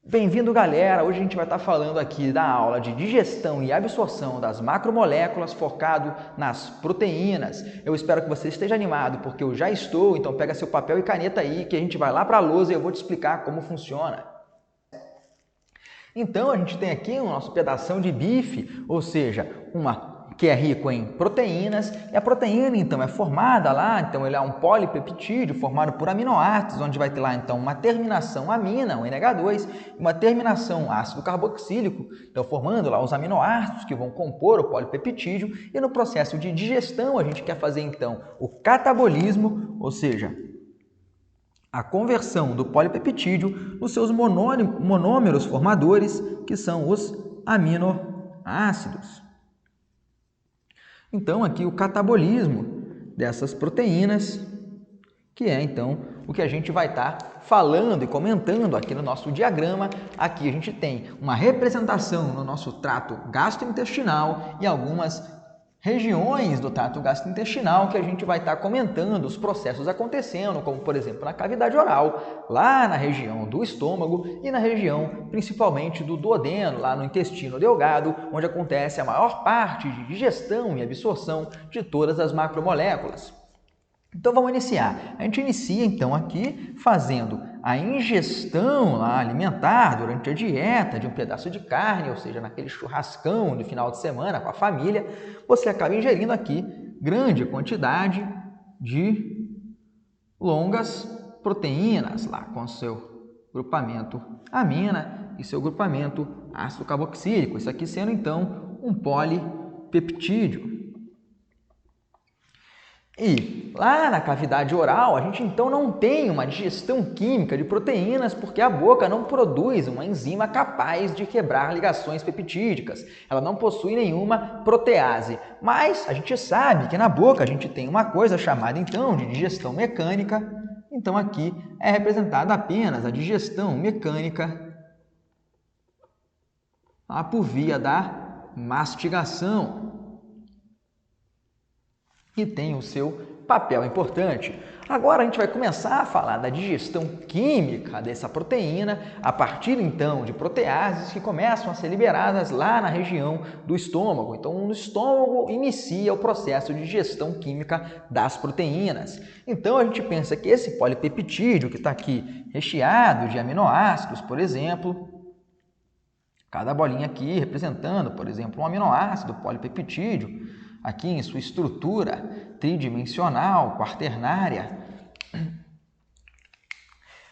Bem-vindo, galera! Hoje a gente vai estar falando aqui da aula de digestão e absorção das macromoléculas focado nas proteínas. Eu espero que você esteja animado, porque eu já estou, então pega seu papel e caneta aí que a gente vai lá para a lousa e eu vou te explicar como funciona. Então, a gente tem aqui o nosso pedação de bife, ou seja, que é rico em proteínas, e a proteína, então, é formada lá, então ele é um polipeptídeo formado por aminoácidos, onde vai ter lá, então, uma terminação amina, o NH2, e uma terminação ácido carboxílico, então, formando lá os aminoácidos que vão compor o polipeptídeo, e no processo de digestão a gente quer fazer, então, o catabolismo, ou seja, a conversão do polipeptídeo nos seus monômeros formadores, que são os aminoácidos. Então, aqui o catabolismo dessas proteínas, que é, então, o que a gente vai estar falando e comentando aqui no nosso diagrama. Aqui a gente tem uma representação no nosso trato gastrointestinal e algumas regiões do trato gastrointestinal que a gente vai estar comentando os processos acontecendo, como, por exemplo, na cavidade oral, lá na região do estômago e na região, principalmente, do duodeno, lá no intestino delgado, onde acontece a maior parte de digestão e absorção de todas as macromoléculas. Então, vamos iniciar. A gente inicia, então, aqui fazendo a ingestão alimentar durante a dieta de um pedaço de carne, ou seja, naquele churrascão de final de semana com a família, você acaba ingerindo aqui grande quantidade de longas proteínas, lá com seu grupamento amina e seu grupamento ácido carboxílico. Isso aqui sendo, então, um polipeptídeo. E lá na cavidade oral, a gente então não tem uma digestão química de proteínas porque a boca não produz uma enzima capaz de quebrar ligações peptídicas. Ela não possui nenhuma protease. Mas a gente sabe que na boca a gente tem uma coisa chamada então de digestão mecânica. Então aqui é representada apenas a digestão mecânica por via da mastigação, que tem o seu papel importante. Agora a gente vai começar a falar da digestão química dessa proteína a partir então de proteases que começam a ser liberadas lá na região do estômago. Então, no estômago inicia o processo de digestão química das proteínas. Então, a gente pensa que esse polipeptídeo que está aqui recheado de aminoácidos, por exemplo, cada bolinha aqui representando, por exemplo, um aminoácido polipeptídeo, aqui em sua estrutura tridimensional, quaternária,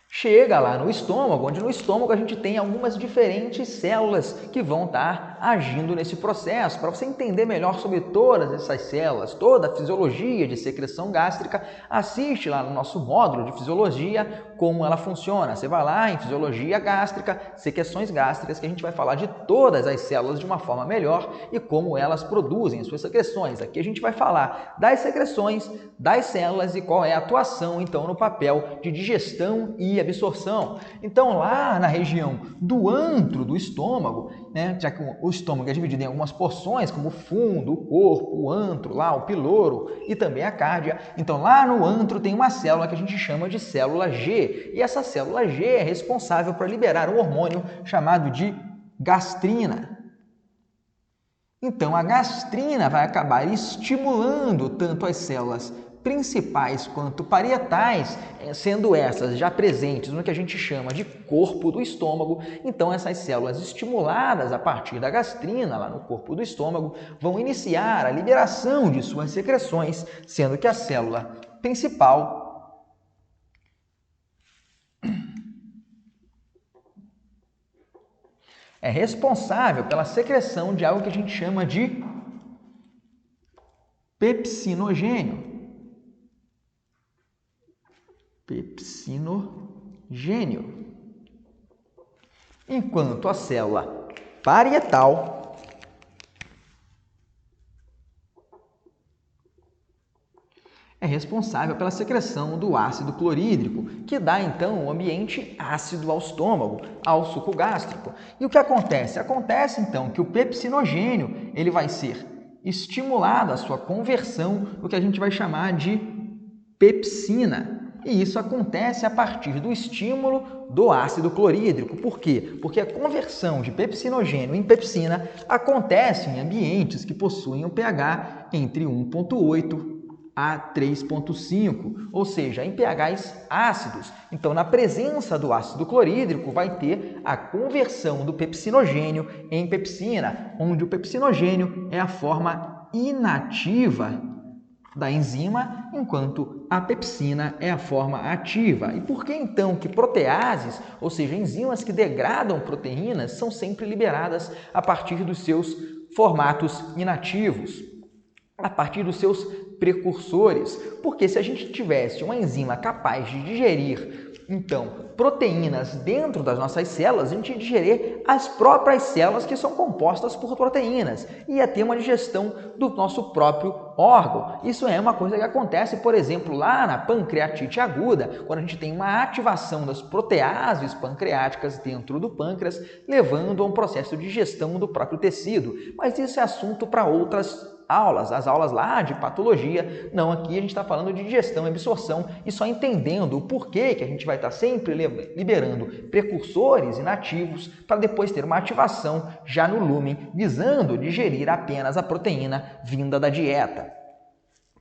chega lá no estômago, onde no estômago a gente tem algumas diferentes células que vão estar agindo nesse processo. Para você entender melhor sobre todas essas células, toda a fisiologia de secreção gástrica, assiste lá no nosso módulo de fisiologia como ela funciona. Você vai lá em fisiologia gástrica, secreções gástricas, que a gente vai falar de todas as células de uma forma melhor e como elas produzem as suas secreções. Aqui a gente vai falar das secreções, das células e qual é a atuação, então, no papel de digestão e absorção. Então, lá na região do antro do estômago, já que o estômago é dividido em algumas porções, como o fundo, o corpo, o antro, lá o piloro e também a cárdia. Então, lá no antro tem uma célula que a gente chama de célula G. E essa célula G é responsável por liberar um hormônio chamado de gastrina. Então, a gastrina vai acabar estimulando tanto as células principais quanto parietais, sendo essas já presentes no que a gente chama de corpo do estômago. Então, essas células estimuladas a partir da gastrina, lá no corpo do estômago, vão iniciar a liberação de suas secreções, sendo que a célula principal é responsável pela secreção de algo que a gente chama de pepsinogênio. Pepsinogênio. Enquanto a célula parietal é responsável pela secreção do ácido clorídrico, que dá então um ambiente ácido ao estômago, ao suco gástrico. E o que acontece? Acontece então que o pepsinogênio ele vai ser estimulado a sua conversão, o que a gente vai chamar de pepsina. E isso acontece a partir do estímulo do ácido clorídrico. Por quê? Porque a conversão de pepsinogênio em pepsina acontece em ambientes que possuem um pH entre 1,8 a 3,5, ou seja, em pHs ácidos. Então, na presença do ácido clorídrico, vai ter a conversão do pepsinogênio em pepsina, onde o pepsinogênio é a forma inativa da enzima, enquanto a pepsina é a forma ativa. E por que então que proteases, ou seja, enzimas que degradam proteínas, são sempre liberadas a partir dos seus formatos inativos, a partir dos seus precursores? Porque se a gente tivesse uma enzima capaz de digerir então proteínas dentro das nossas células, a gente ia digerir as próprias células que são compostas por proteínas, ia ter uma digestão do nosso próprio órgão. Isso é uma coisa que acontece, por exemplo, lá na pancreatite aguda, quando a gente tem uma ativação das proteases pancreáticas dentro do pâncreas, levando a um processo de digestão do próprio tecido. Mas isso é assunto para outras aulas, as aulas lá de patologia. Não, aqui a gente está falando de digestão e absorção e só entendendo o porquê que a gente vai estar sempre liberando precursores inativos para depois ter uma ativação já no lúmen, visando digerir apenas a proteína vinda da dieta.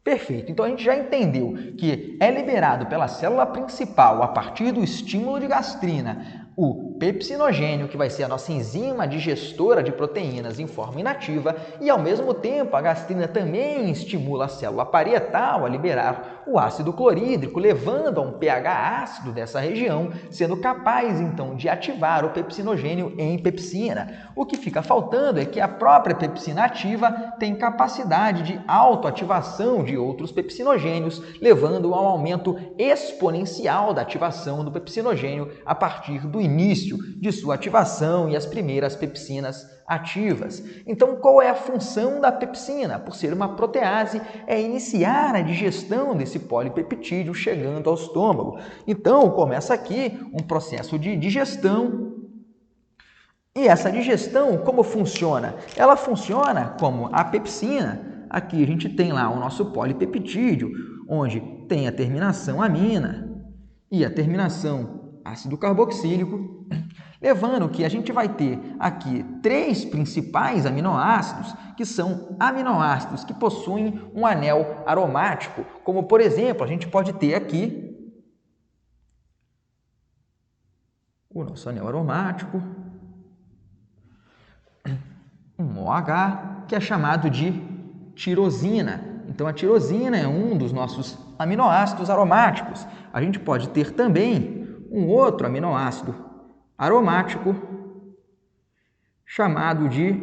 Perfeito, então a gente já entendeu que é liberado pela célula principal, a partir do estímulo de gastrina, o pepsinogênio, que vai ser a nossa enzima digestora de proteínas em forma inativa, e ao mesmo tempo a gastrina também estimula a célula parietal a liberar o ácido clorídrico, levando a um pH ácido dessa região, sendo capaz então de ativar o pepsinogênio em pepsina. O que fica faltando é que a própria pepsina ativa tem capacidade de autoativação de outros pepsinogênios, levando a um aumento exponencial da ativação do pepsinogênio a partir do início de sua ativação e as primeiras pepsinas ativas. Então, qual é a função da pepsina? Por ser uma protease, é iniciar a digestão desse polipeptídeo chegando ao estômago. Então, começa aqui um processo de digestão. E essa digestão, como funciona? Ela funciona como a pepsina. Aqui a gente tem lá o nosso polipeptídeo, onde tem a terminação amina e a terminação ácido carboxílico, levando que a gente vai ter aqui 3 principais aminoácidos, que são aminoácidos que possuem um anel aromático, como por exemplo, a gente pode ter aqui o nosso anel aromático, um OH, que é chamado de tirosina. Então, a tirosina é um dos nossos aminoácidos aromáticos. A gente pode ter também um outro aminoácido aromático chamado de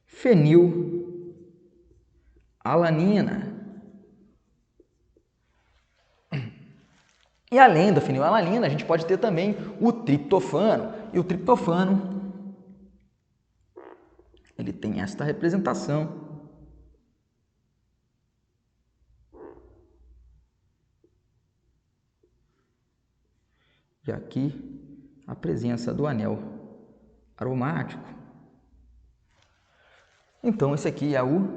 fenilalanina. E além da fenilalanina, a gente pode ter também o triptofano. E o triptofano, ele tem esta representação. E aqui a presença do anel aromático. Então, esse aqui é o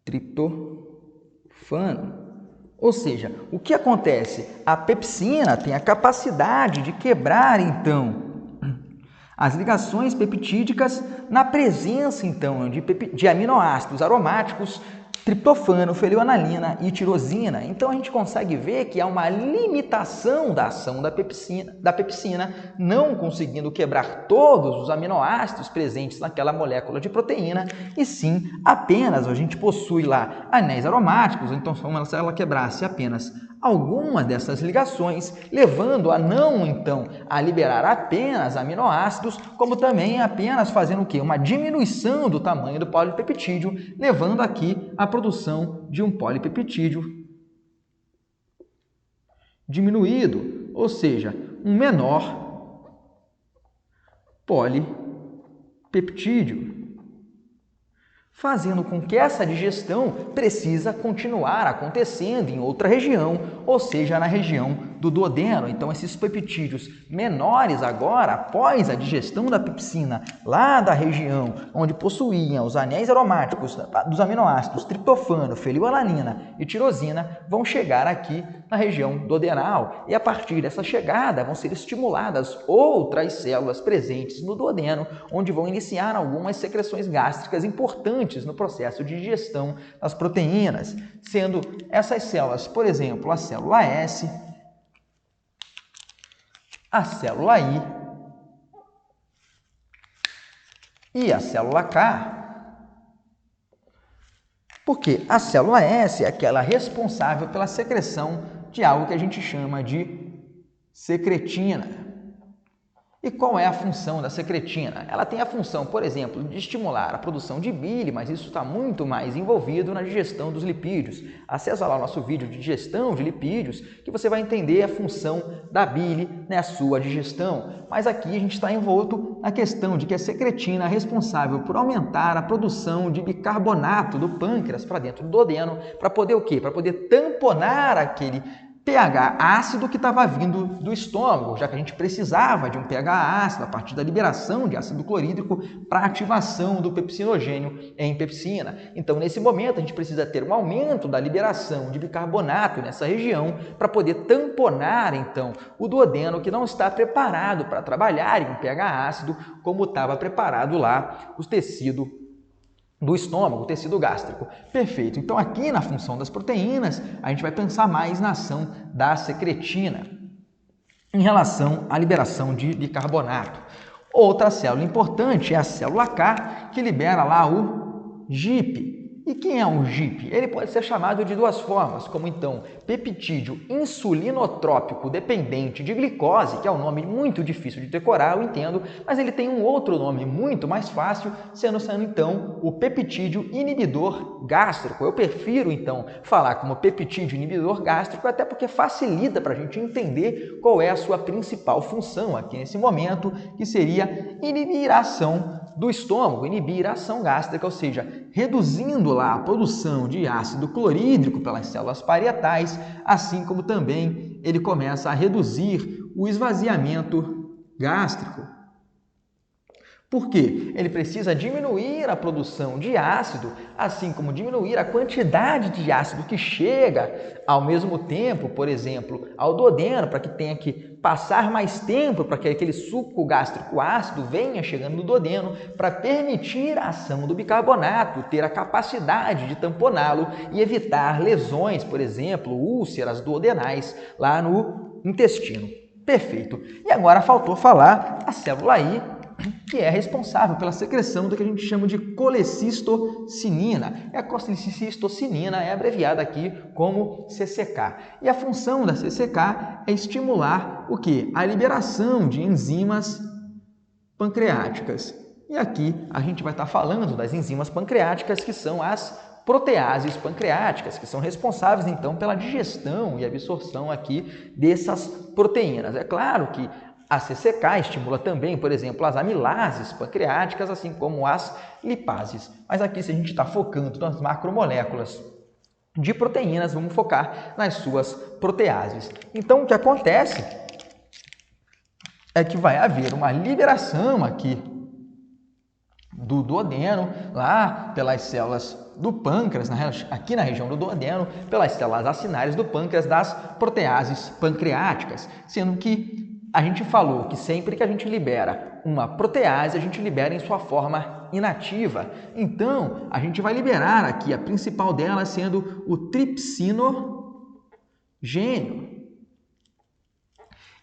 triptofano. Ou seja, o que acontece? A pepsina tem a capacidade de quebrar, então, as ligações peptídicas na presença, então, de aminoácidos aromáticos, triptofano, fenilalanina e tirosina. Então, a gente consegue ver que há uma limitação da ação da pepsina, não conseguindo quebrar todos os aminoácidos presentes naquela molécula de proteína, e sim, apenas a gente possui lá anéis aromáticos, então se ela quebrasse apenas algumas dessas ligações, levando a não, então, a liberar apenas aminoácidos, como também apenas fazendo o quê? Uma diminuição do tamanho do polipeptídeo, levando aqui a produção de um polipeptídeo diminuído, ou seja, um menor polipeptídeo. peptídeo, fazendo com que essa digestão precisa continuar acontecendo em outra região, ou seja, na região do duodeno. Então, esses peptídeos menores agora, após a digestão da pepsina lá da região onde possuíam os anéis aromáticos dos aminoácidos triptofano, fenilalanina e tirosina, vão chegar aqui na região duodenal e a partir dessa chegada vão ser estimuladas outras células presentes no duodeno, onde vão iniciar algumas secreções gástricas importantes no processo de digestão das proteínas, sendo essas células, por exemplo, a célula S, a célula I e a célula K. Porque a célula S é aquela responsável pela secreção de algo que a gente chama de secretina. E qual é a função da secretina? Ela tem a função, por exemplo, de estimular a produção de bile, mas isso está muito mais envolvido na digestão dos lipídios. Acesse lá o nosso vídeo de digestão de lipídios, que você vai entender a função da bile na sua digestão. Mas aqui a gente está envolto na questão de que a secretina é responsável por aumentar a produção de bicarbonato do pâncreas para dentro do duodeno, para poder o quê? Para poder tamponar aquele pH ácido que estava vindo do estômago, já que a gente precisava de um pH ácido a partir da liberação de ácido clorídrico para ativação do pepsinogênio em pepsina. Então, nesse momento, a gente precisa ter um aumento da liberação de bicarbonato nessa região para poder tamponar, então, o duodeno que não está preparado para trabalhar em um pH ácido como estava preparado lá o tecido do estômago, o tecido gástrico. Perfeito. Então, aqui na função das proteínas, a gente vai pensar mais na ação da secretina em relação à liberação de bicarbonato. Outra célula importante é a célula K, que libera lá o GIP. E quem é um GIP? Ele pode ser chamado de duas formas, como então peptídeo insulinotrópico dependente de glicose, que é um nome muito difícil de decorar, eu entendo, mas ele tem um outro nome muito mais fácil, sendo então o peptídeo inibidor gástrico. Eu prefiro então falar como peptídeo inibidor gástrico, até porque facilita para a gente entender qual é a sua principal função aqui nesse momento, que seria inibir a ação do estômago, inibir a ação gástrica, ou seja, reduzindo lá a produção de ácido clorídrico pelas células parietais, assim como também ele começa a reduzir o esvaziamento gástrico. Por quê? Ele precisa diminuir a produção de ácido, assim como diminuir a quantidade de ácido que chega ao mesmo tempo, por exemplo, ao duodeno, para que tenha que passar mais tempo para que aquele suco gástrico ácido venha chegando no duodeno, para permitir a ação do bicarbonato, ter a capacidade de tamponá-lo e evitar lesões, por exemplo, úlceras duodenais lá no intestino. Perfeito. E agora faltou falar a célula I, que é responsável pela secreção do que a gente chama de colecistocinina. E a colecistocinina é abreviada aqui como CCK. E a função da CCK é estimular o quê? A liberação de enzimas pancreáticas. E aqui a gente vai estar falando das enzimas pancreáticas, que são as proteases pancreáticas, que são responsáveis então pela digestão e absorção aqui dessas proteínas. É claro que a CCK estimula também, por exemplo, as amilases pancreáticas, assim como as lipases. Mas aqui, se a gente está focando nas macromoléculas de proteínas, vamos focar nas suas proteases. Então, o que acontece é que vai haver uma liberação aqui do duodeno, lá pelas células do pâncreas, aqui na região do duodeno, pelas células acinárias do pâncreas, das proteases pancreáticas, sendo que a gente falou que sempre que a gente libera uma protease, a gente libera em sua forma inativa. Então, a gente vai liberar aqui a principal dela sendo o tripsinogênio.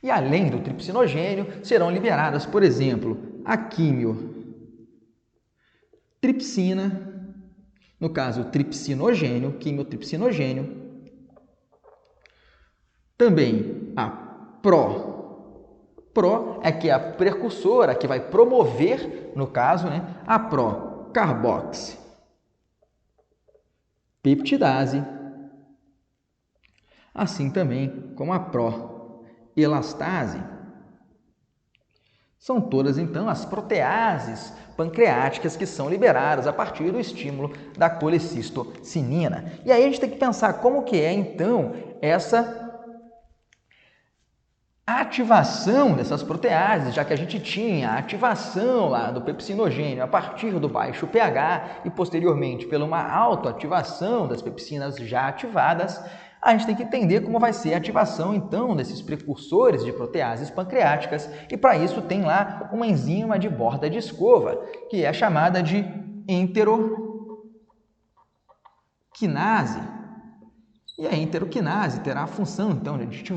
E além do tripsinogênio, serão liberadas, por exemplo, a quimiotripsina, no caso, o tripsinogênio, quimiotripsinogênio, também a Pro é que é a precursora que vai promover, no caso, a procarboxipeptidase, assim também como a proelastase, São todas, então, as proteases pancreáticas que são liberadas a partir do estímulo da colecistocinina. E aí a gente tem que pensar como que é, então, essa ativação dessas proteases, já que a gente tinha a ativação lá do pepsinogênio a partir do baixo pH e posteriormente pela uma autoativação das pepsinas já ativadas, a gente tem que entender como vai ser a ativação, então, desses precursores de proteases pancreáticas e, para isso, tem lá uma enzima de borda de escova, que é chamada de enteroquinase. E a enteroquinase terá a função, então, de de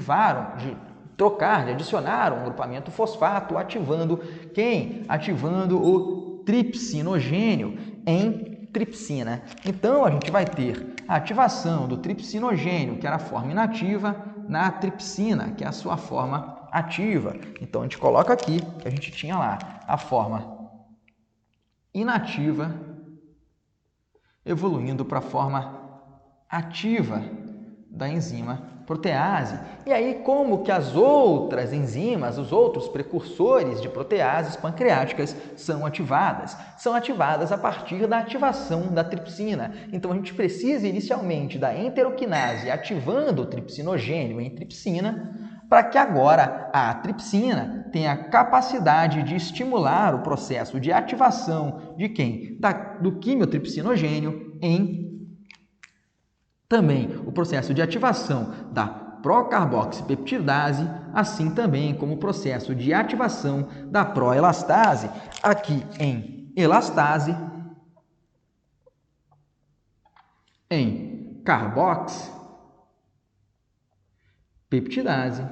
adicionar um grupamento fosfato, ativando quem? Ativando o tripsinogênio em tripsina. Então, a gente vai ter a ativação do tripsinogênio, que era a forma inativa, na tripsina, que é a sua forma ativa. Então, a gente coloca aqui que a gente tinha lá a forma inativa evoluindo para a forma ativa da enzima protease. E aí, como que as outras enzimas, os outros precursores de proteases pancreáticas são ativadas? São ativadas a partir da ativação da tripsina. Então, a gente precisa inicialmente da enteroquinase ativando o tripsinogênio em tripsina, para que agora a tripsina tenha a capacidade de estimular o processo de ativação de quem? Do quimiotripsinogênio em também o processo de ativação da procarboxipeptidase, assim também como o processo de ativação da proelastase, aqui em elastase, em carboxipeptidase,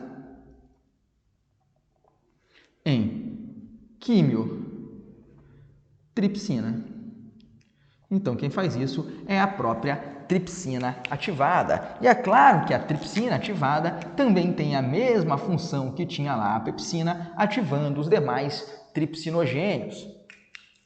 em quimiotripsina. Então, quem faz isso é a própria tripsina ativada. E é claro que a tripsina ativada também tem a mesma função que tinha lá a pepsina, ativando os demais tripsinogênios.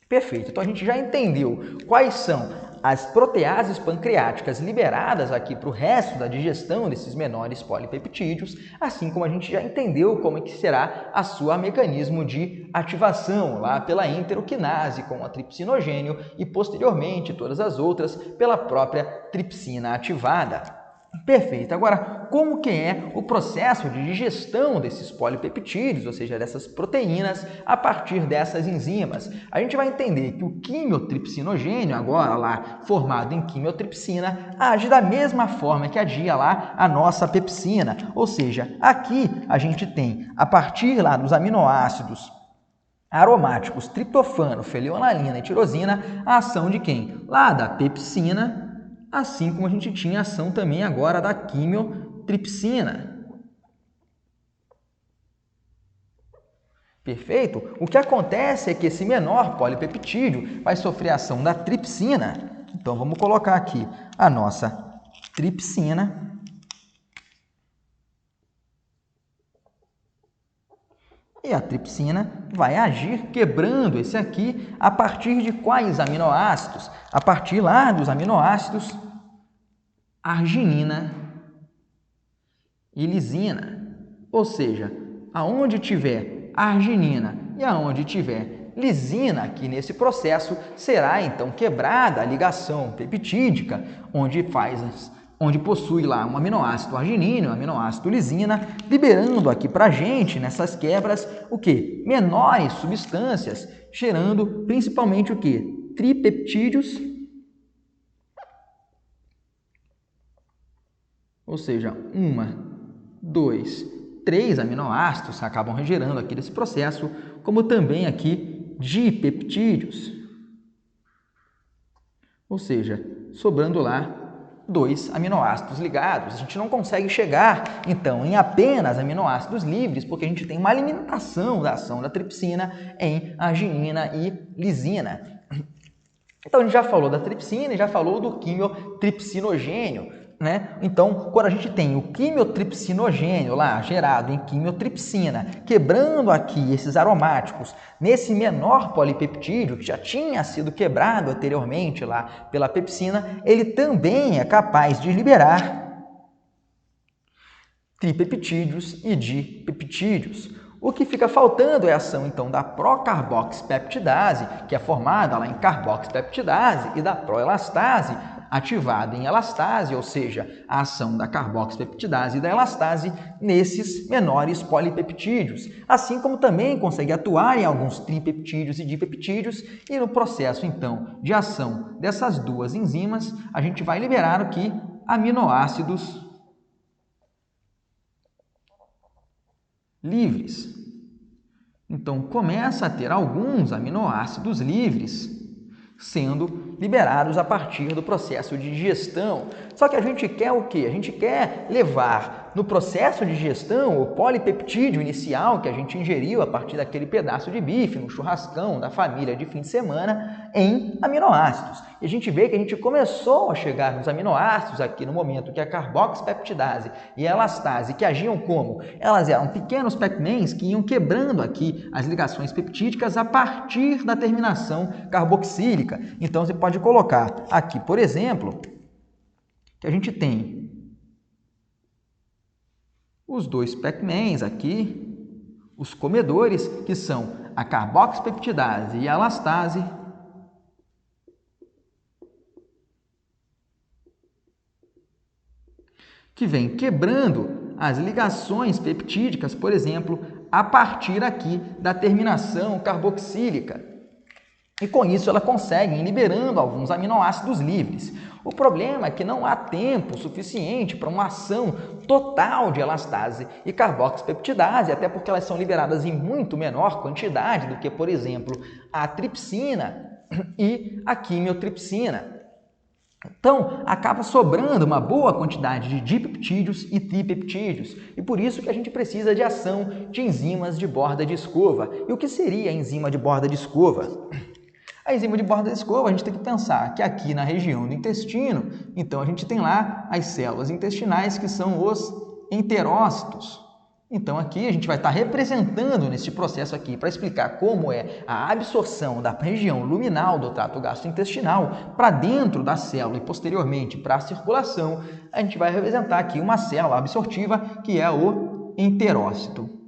Perfeito. Então, a gente já entendeu quais são as proteases pancreáticas liberadas aqui para o resto da digestão desses menores polipeptídeos, assim como a gente já entendeu como é que será a sua mecanismo de ativação lá pela enteroquinase com a tripsinogênio e posteriormente todas as outras pela própria tripsina ativada. Perfeito. Agora, como que é o processo de digestão desses polipeptídeos, ou seja, dessas proteínas, a partir dessas enzimas? A gente vai entender que o quimiotripsinogênio, agora lá formado em quimiotripsina, age da mesma forma que agia lá a nossa pepsina. Ou seja, aqui a gente tem, a partir lá dos aminoácidos aromáticos triptofano, fenilalalanina e tirosina, a ação de quem? Lá da pepsina, assim como a gente tinha ação também agora da quimiotripsina. Perfeito? O que acontece é que esse menor polipeptídeo vai sofrer a ação da tripsina. Então, vamos colocar aqui a nossa tripsina. E a tripsina vai agir quebrando esse aqui a partir de quais aminoácidos? A partir lá dos aminoácidos arginina e lisina. Ou seja, aonde tiver arginina e aonde tiver lisina aqui nesse processo, será então quebrada a ligação peptídica, onde possui lá um aminoácido arginina, um aminoácido lisina, liberando aqui para a gente, nessas quebras, o que? Menores substâncias, gerando principalmente o que? Tripeptídeos, ou seja, 2, 3 aminoácidos acabam gerando aqui desse processo, como também aqui dipeptídeos, ou seja, sobrando lá 2 aminoácidos ligados. A gente não consegue chegar, então, em apenas aminoácidos livres, porque a gente tem uma limitação da ação da tripsina em arginina e lisina. Então, a gente já falou da tripsina e já falou do quimiotripsinogênio, né? Então, quando a gente tem o quimiotripsinogênio lá gerado em quimiotripsina, quebrando aqui esses aromáticos nesse menor polipeptídeo que já tinha sido quebrado anteriormente lá pela pepsina, ele também é capaz de liberar tripeptídeos e dipeptídeos. O que fica faltando é a ação, então, da procarboxipeptidase, que é formada lá em carboxipeptidase, e da proelastase, ativada em elastase, ou seja, a ação da carboxipeptidase e da elastase nesses menores polipeptídeos, assim como também consegue atuar em alguns tripeptídeos e dipeptídeos, e no processo, então, de ação dessas duas enzimas, a gente vai liberar aqui aminoácidos livres. Então, começa a ter alguns aminoácidos livres sendo liberados a partir do processo de digestão. Só que a gente quer o quê? A gente quer levar no processo de digestão o polipeptídeo inicial que a gente ingeriu a partir daquele pedaço de bife, no churrascão da família de fim de semana, em aminoácidos. E a gente vê que a gente começou a chegar nos aminoácidos aqui no momento que a carboxipeptidase e a elastase, que agiam como? Elas eram pequenos Pac-Mans que iam quebrando aqui as ligações peptídicas a partir da terminação carboxílica. Então, você pode colocar aqui, por exemplo, que a gente tem os dois Pac-Mans aqui, os comedores, que são a carboxipeptidase e a elastase, que vem quebrando as ligações peptídicas, por exemplo, a partir aqui da terminação carboxílica. E com isso ela consegue ir liberando alguns aminoácidos livres. O problema é que não há tempo suficiente para uma ação total de elastase e carboxipeptidase, até porque elas são liberadas em muito menor quantidade do que, por exemplo, a tripsina e a quimiotripsina. Então, acaba sobrando uma boa quantidade de dipeptídeos e tripeptídeos, e por isso que a gente precisa de ação de enzimas de borda de escova. E o que seria a enzima de borda de escova? A enzima de borda de escova, a gente tem que pensar que aqui na região do intestino, então a gente tem lá as células intestinais, que são os enterócitos. Então aqui a gente vai estar representando nesse processo aqui para explicar como é a absorção da região luminal do trato gastrointestinal para dentro da célula e posteriormente para a circulação. A gente vai representar aqui uma célula absortiva que é o enterócito.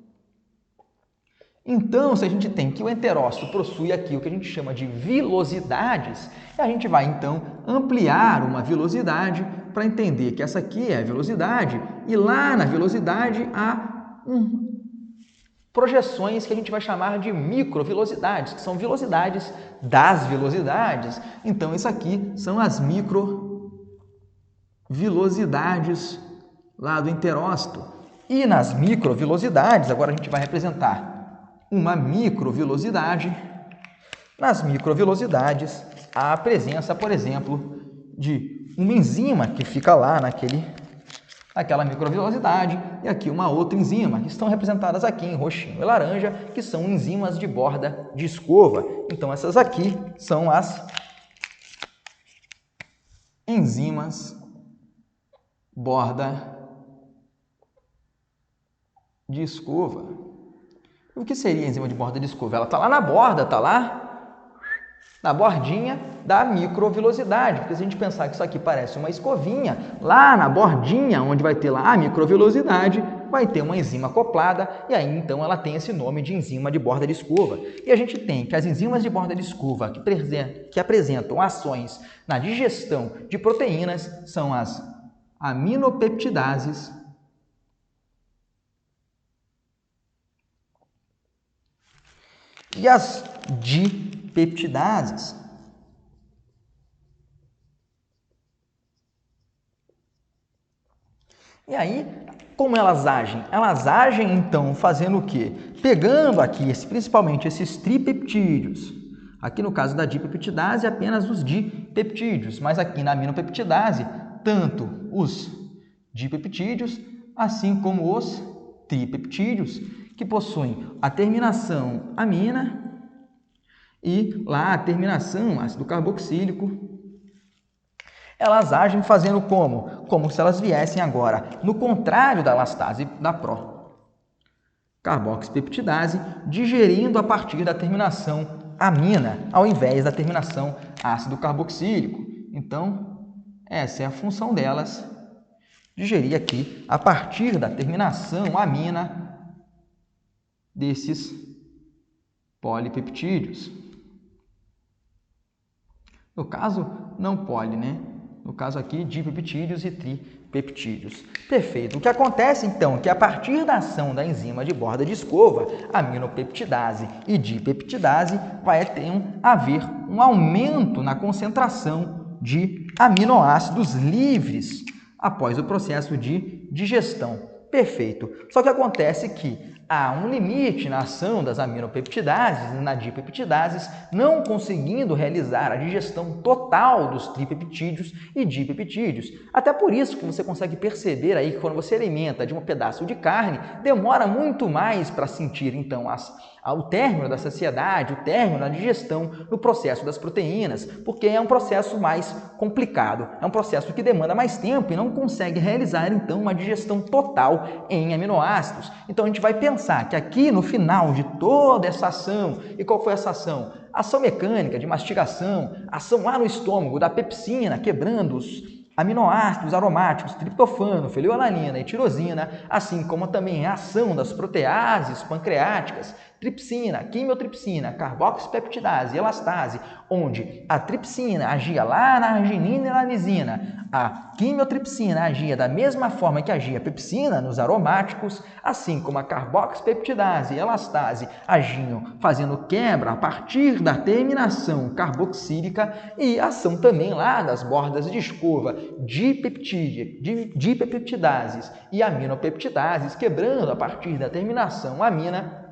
Então, se a gente tem que o enterócito possui aqui o que a gente chama de vilosidades, a gente vai então ampliar uma vilosidade para entender que essa aqui é a velocidade e lá na velocidade há projeções que a gente vai chamar de microvelocidades, que são velocidades das velocidades. Então, isso aqui são as microvelocidades lá do enterócito. E nas microvelocidades, agora a gente vai representar uma microvelocidade. Nas microvelocidades, há a presença, por exemplo, de uma enzima que fica lá naquela microvelocidade e aqui uma outra enzima, que estão representadas aqui em roxinho e laranja, que são enzimas de borda de escova. Então, essas aqui são as enzimas borda de escova. O que seria a enzima de borda de escova? Ela está lá na borda, está lá na bordinha da microvelocidade, porque se a gente pensar que isso aqui parece uma escovinha, lá na bordinha, onde vai ter lá a microvelocidade, vai ter uma enzima acoplada, e aí então ela tem esse nome de enzima de borda de escova. E a gente tem que as enzimas de borda de escova que apresentam ações na digestão de proteínas são as aminopeptidases, e as dipeptidases. E aí, como elas agem? Elas agem, então, fazendo o quê? Pegando aqui, principalmente esses tripeptídeos. Aqui no caso da dipeptidase, apenas os dipeptídeos, mas aqui na aminopeptidase, tanto os dipeptídeos, assim como os tripeptídeos, que possuem a terminação amina e lá a terminação ácido carboxílico. Elas agem fazendo como? Como se elas viessem agora no contrário da elastase da procarboxipeptidase, digerindo a partir da terminação amina, ao invés da terminação ácido carboxílico. Então, essa é a função delas, digerir aqui a partir da terminação amina desses polipeptídeos. No caso, não poli, né? No caso aqui, dipeptídeos e tripeptídeos. Perfeito. O que acontece, então, é que a partir da ação da enzima de borda de escova, aminopeptidase e dipeptidase, vai haver um aumento na concentração de aminoácidos livres após o processo de digestão. Perfeito. Só que acontece que há um limite na ação das aminopeptidases e na dipeptidases, não conseguindo realizar a digestão total dos tripeptídeos e dipeptídeos. Até por isso que você consegue perceber aí que quando você alimenta de um pedaço de carne, demora muito mais para sentir, então, o término da saciedade, o término da digestão no processo das proteínas, porque é um processo mais complicado, é um processo que demanda mais tempo e não consegue realizar, então, uma digestão total em aminoácidos. Então, a gente vai pensar que aqui no final de toda essa ação, e qual foi essa ação? Ação mecânica de mastigação, ação lá no estômago da pepsina, quebrando os aminoácidos aromáticos, triptofano, fenilalanina e tirosina, assim como também a ação das proteases pancreáticas, tripsina, quimiotripsina, carboxipeptidase e elastase, onde a tripsina agia lá na arginina e na lisina, a quimiotripsina agia da mesma forma que agia a pepsina nos aromáticos, assim como a carboxipeptidase e elastase agiam fazendo quebra a partir da terminação carboxílica e ação também lá das bordas de escova dipeptidases e aminopeptidases, quebrando a partir da terminação amina,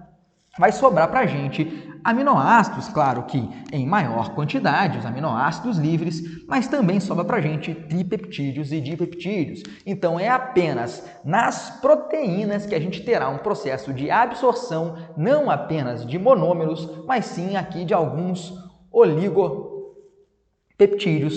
vai sobrar para a gente aminoácidos, claro que em maior quantidade, os aminoácidos livres, mas também sobra para a gente tripeptídeos e dipeptídeos. Então, é apenas nas proteínas que a gente terá um processo de absorção, não apenas de monômeros, mas sim aqui de alguns oligopeptídeos,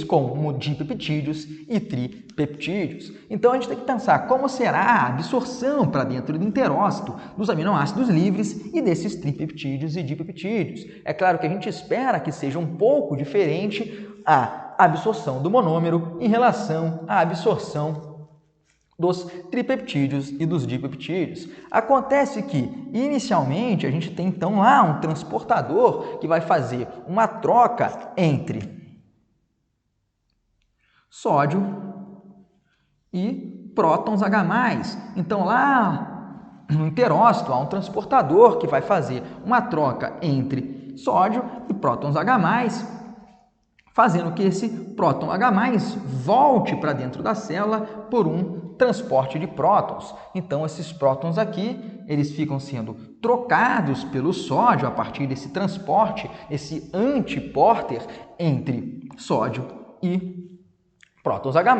como dipeptídeos e tripeptídeos. Então, a gente tem que pensar como será a absorção para dentro do enterócito dos aminoácidos livres e desses tripeptídeos e dipeptídeos. É claro que a gente espera que seja um pouco diferente a absorção do monômero em relação à absorção dos tripeptídeos e dos dipeptídeos. Acontece que, inicialmente, a gente tem então lá um transportador que vai fazer uma troca entre sódio e prótons H+. Então, lá no enterócito há um transportador que vai fazer uma troca entre sódio e prótons H+, fazendo que esse próton H+, volte para dentro da célula por um transporte de prótons. Então, esses prótons aqui, eles ficam sendo trocados pelo sódio a partir desse transporte, esse antiporter entre sódio e prótons H+,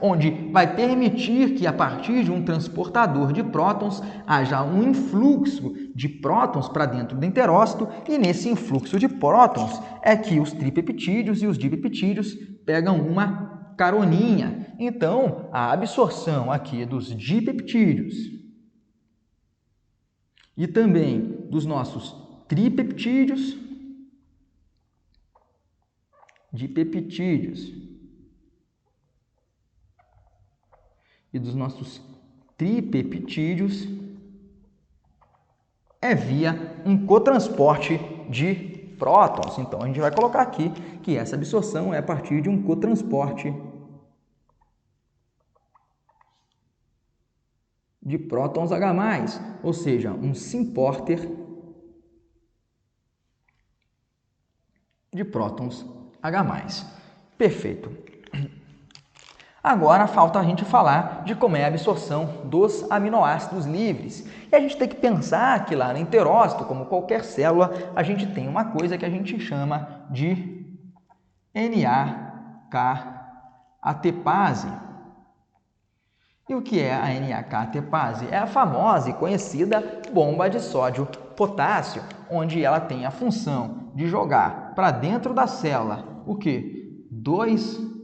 onde vai permitir que a partir de um transportador de prótons haja um influxo de prótons para dentro do enterócito e nesse influxo de prótons é que os tripeptídeos e os dipeptídeos pegam uma caroninha. Então, a absorção aqui dos dipeptídeos e também dos nossos tripeptídeos, dipeptídeos e dos nossos tripeptídeos é via um cotransporte de prótons. Então, a gente vai colocar aqui que essa absorção é a partir de um cotransporte de prótons H+, ou seja, um symporter de prótons H+. Perfeito. Agora falta a gente falar de como é a absorção dos aminoácidos livres. E a gente tem que pensar que lá no enterócito, como qualquer célula, a gente tem uma coisa que a gente chama de NAK-atepase. E o que é a NAK-atepase? É a famosa e conhecida bomba de sódio-potássio, onde ela tem a função de jogar para dentro da célula o quê? 2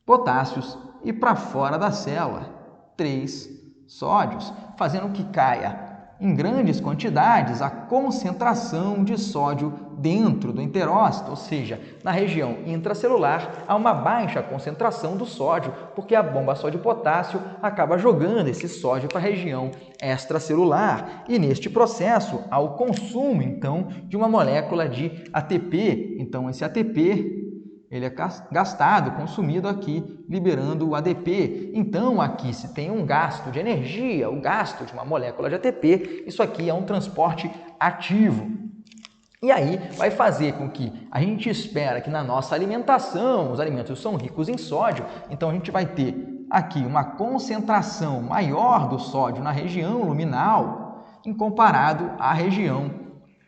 potássios e para fora da célula 3 sódios, fazendo que caia em grandes quantidades a concentração de sódio dentro do enterócito, ou seja, na região intracelular há uma baixa concentração do sódio, porque a bomba sódio-potássio acaba jogando esse sódio para a região extracelular e neste processo há o consumo então de uma molécula de ATP. Então esse ATP ele é gastado, consumido aqui, liberando o ADP. Então, aqui se tem um gasto de energia, o gasto de uma molécula de ATP, isso aqui é um transporte ativo. E aí vai fazer com que a gente espera que na nossa alimentação, os alimentos são ricos em sódio, então a gente vai ter aqui uma concentração maior do sódio na região luminal, em comparado à região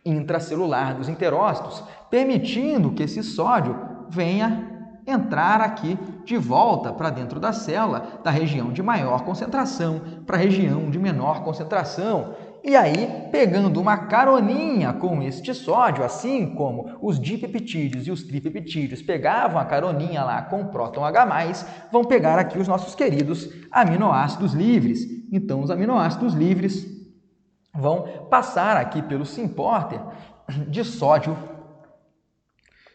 intracelular dos enterócitos, permitindo que esse sódio venha entrar aqui de volta para dentro da célula, da região de maior concentração para a região de menor concentração. E aí, pegando uma caroninha com este sódio, assim como os dipeptídeos e os tripeptídeos pegavam a caroninha lá com o próton H+, vão pegar aqui os nossos queridos aminoácidos livres. Então, os aminoácidos livres vão passar aqui pelo Syn-Porter de sódio.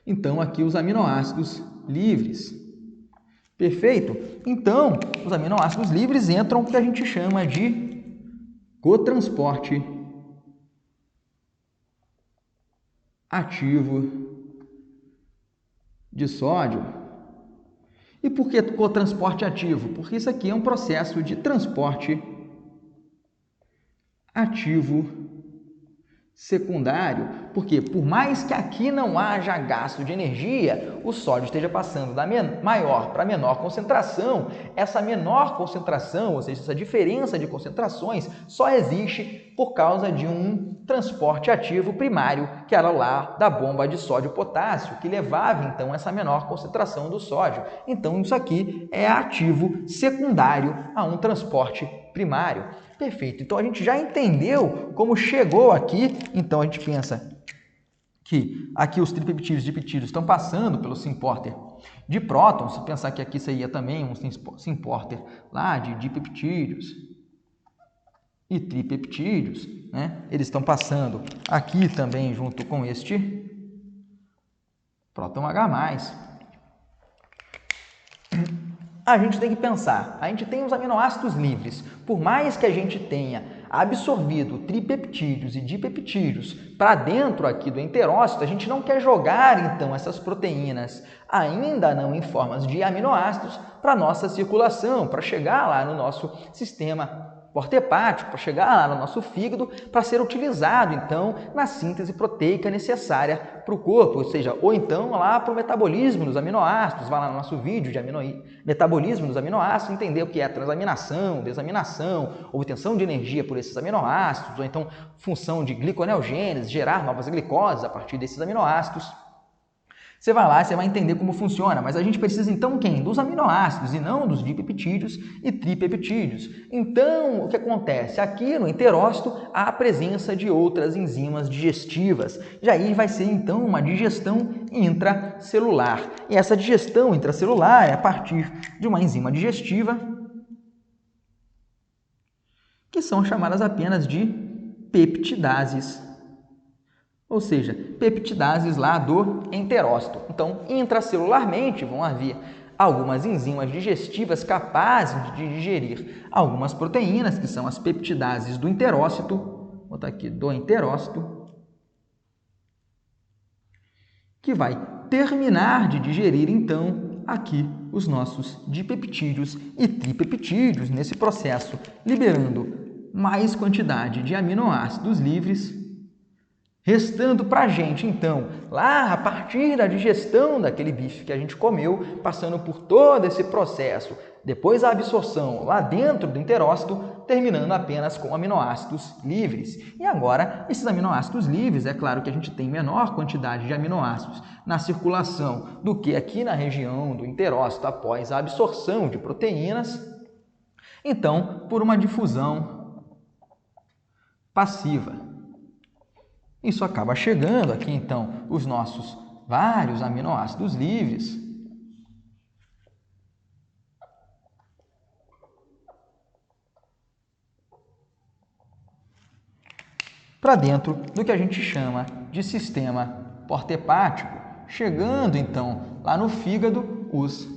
Então, aqui os aminoácidos livres. Perfeito? Então, os aminoácidos livres entram no que a gente chama de cotransporte ativo de sódio. E por que cotransporte ativo? Porque isso aqui é um processo de transporte ativo secundário, porque por mais que aqui não haja gasto de energia, o sódio esteja passando da maior para menor concentração, essa menor concentração, ou seja, essa diferença de concentrações, só existe por causa de um transporte ativo primário, que era lá da bomba de sódio-potássio, que levava então essa menor concentração do sódio. Então isso aqui é ativo secundário a um transporte primário. Perfeito. Então a gente já entendeu como chegou aqui. Então a gente pensa que aqui os tripeptídeos e dipeptídeos estão passando pelo Syn-Porter de prótons. Se pensar que aqui seria também um Syn-Porter lá de dipeptídeos e tripeptídeos, né? Eles estão passando aqui também junto com este próton H+. A gente tem que pensar, a gente tem os aminoácidos livres. Por mais que a gente tenha absorvido tripeptídeos e dipeptídeos para dentro aqui do enterócito, a gente não quer jogar então essas proteínas, ainda não em formas de aminoácidos, para a nossa circulação, para chegar lá no nosso sistema porta-hepático, para chegar lá no nosso fígado, para ser utilizado, então, na síntese proteica necessária para o corpo, ou seja, ou então lá para o metabolismo dos aminoácidos, vai lá no nosso vídeo de metabolismo dos aminoácidos, entender o que é transaminação, desaminação, obtenção de energia por esses aminoácidos, ou então função de gliconeogênese, gerar novas glicoses a partir desses aminoácidos. Você vai lá e você vai entender como funciona, mas a gente precisa então quem? Dos aminoácidos e não dos dipeptídeos e tripeptídeos. Então, o que acontece? Aqui no enterócito há a presença de outras enzimas digestivas. Já aí vai ser então uma digestão intracelular. E essa digestão intracelular é a partir de uma enzima digestiva que são chamadas apenas de peptidases. Ou seja, peptidases lá do enterócito. Então, intracelularmente vão haver algumas enzimas digestivas capazes de digerir algumas proteínas, que são as peptidases do enterócito, vou botar aqui do enterócito, que vai terminar de digerir então aqui os nossos dipeptídeos e tripeptídeos nesse processo, liberando mais quantidade de aminoácidos livres, restando para a gente, então, lá a partir da digestão daquele bife que a gente comeu, passando por todo esse processo, depois a absorção lá dentro do enterócito, terminando apenas com aminoácidos livres. E agora, esses aminoácidos livres, é claro que a gente tem menor quantidade de aminoácidos na circulação do que aqui na região do enterócito após a absorção de proteínas. Então, por uma difusão passiva. Isso acaba chegando aqui, então, os nossos vários aminoácidos livres. para dentro do que a gente chama de sistema porta-hepático, chegando então lá no fígado os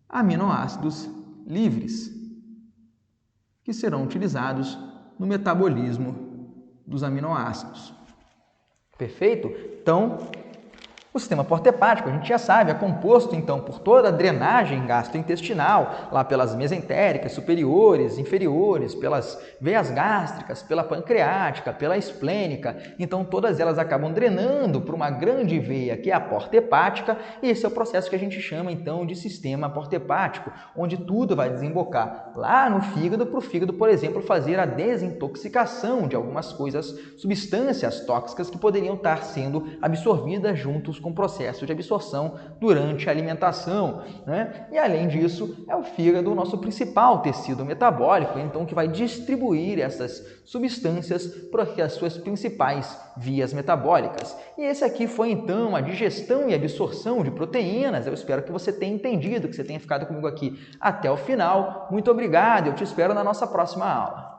aminoácidos livres, que serão utilizados no metabolismo dos aminoácidos. Perfeito? Então, o sistema porta-hepático, a gente já sabe, é composto então por toda a drenagem gastrointestinal, lá pelas mesentéricas superiores, inferiores, pelas veias gástricas, pela pancreática, pela esplênica. Então todas elas acabam drenando para uma grande veia, que é a porta hepática, e esse é o processo que a gente chama então de sistema porta-hepático, onde tudo vai desembocar lá no fígado, para o fígado, por exemplo, fazer a desintoxicação de algumas coisas, substâncias tóxicas que poderiam estar sendo absorvidas juntos com o processo de absorção durante a alimentação, né? E além disso, é o fígado o nosso principal tecido metabólico, então que vai distribuir essas substâncias para as suas principais vias metabólicas. E esse aqui foi então a digestão e absorção de proteínas. Eu espero que você tenha entendido, que você tenha ficado comigo aqui até o final. Muito obrigado, eu te espero na nossa próxima aula.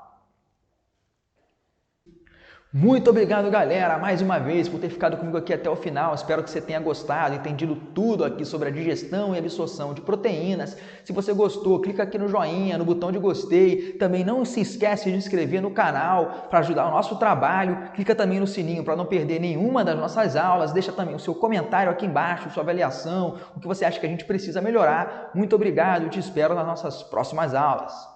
Muito obrigado, galera, mais uma vez por ter ficado comigo aqui até o final. Espero que você tenha gostado, entendido tudo aqui sobre a digestão e absorção de proteínas. Se você gostou, clica aqui no joinha, no botão de gostei. Também não se esquece de se inscrever no canal para ajudar o nosso trabalho. Clica também no sininho para não perder nenhuma das nossas aulas. Deixa também o seu comentário aqui embaixo, sua avaliação, o que você acha que a gente precisa melhorar. Muito obrigado e te espero nas nossas próximas aulas.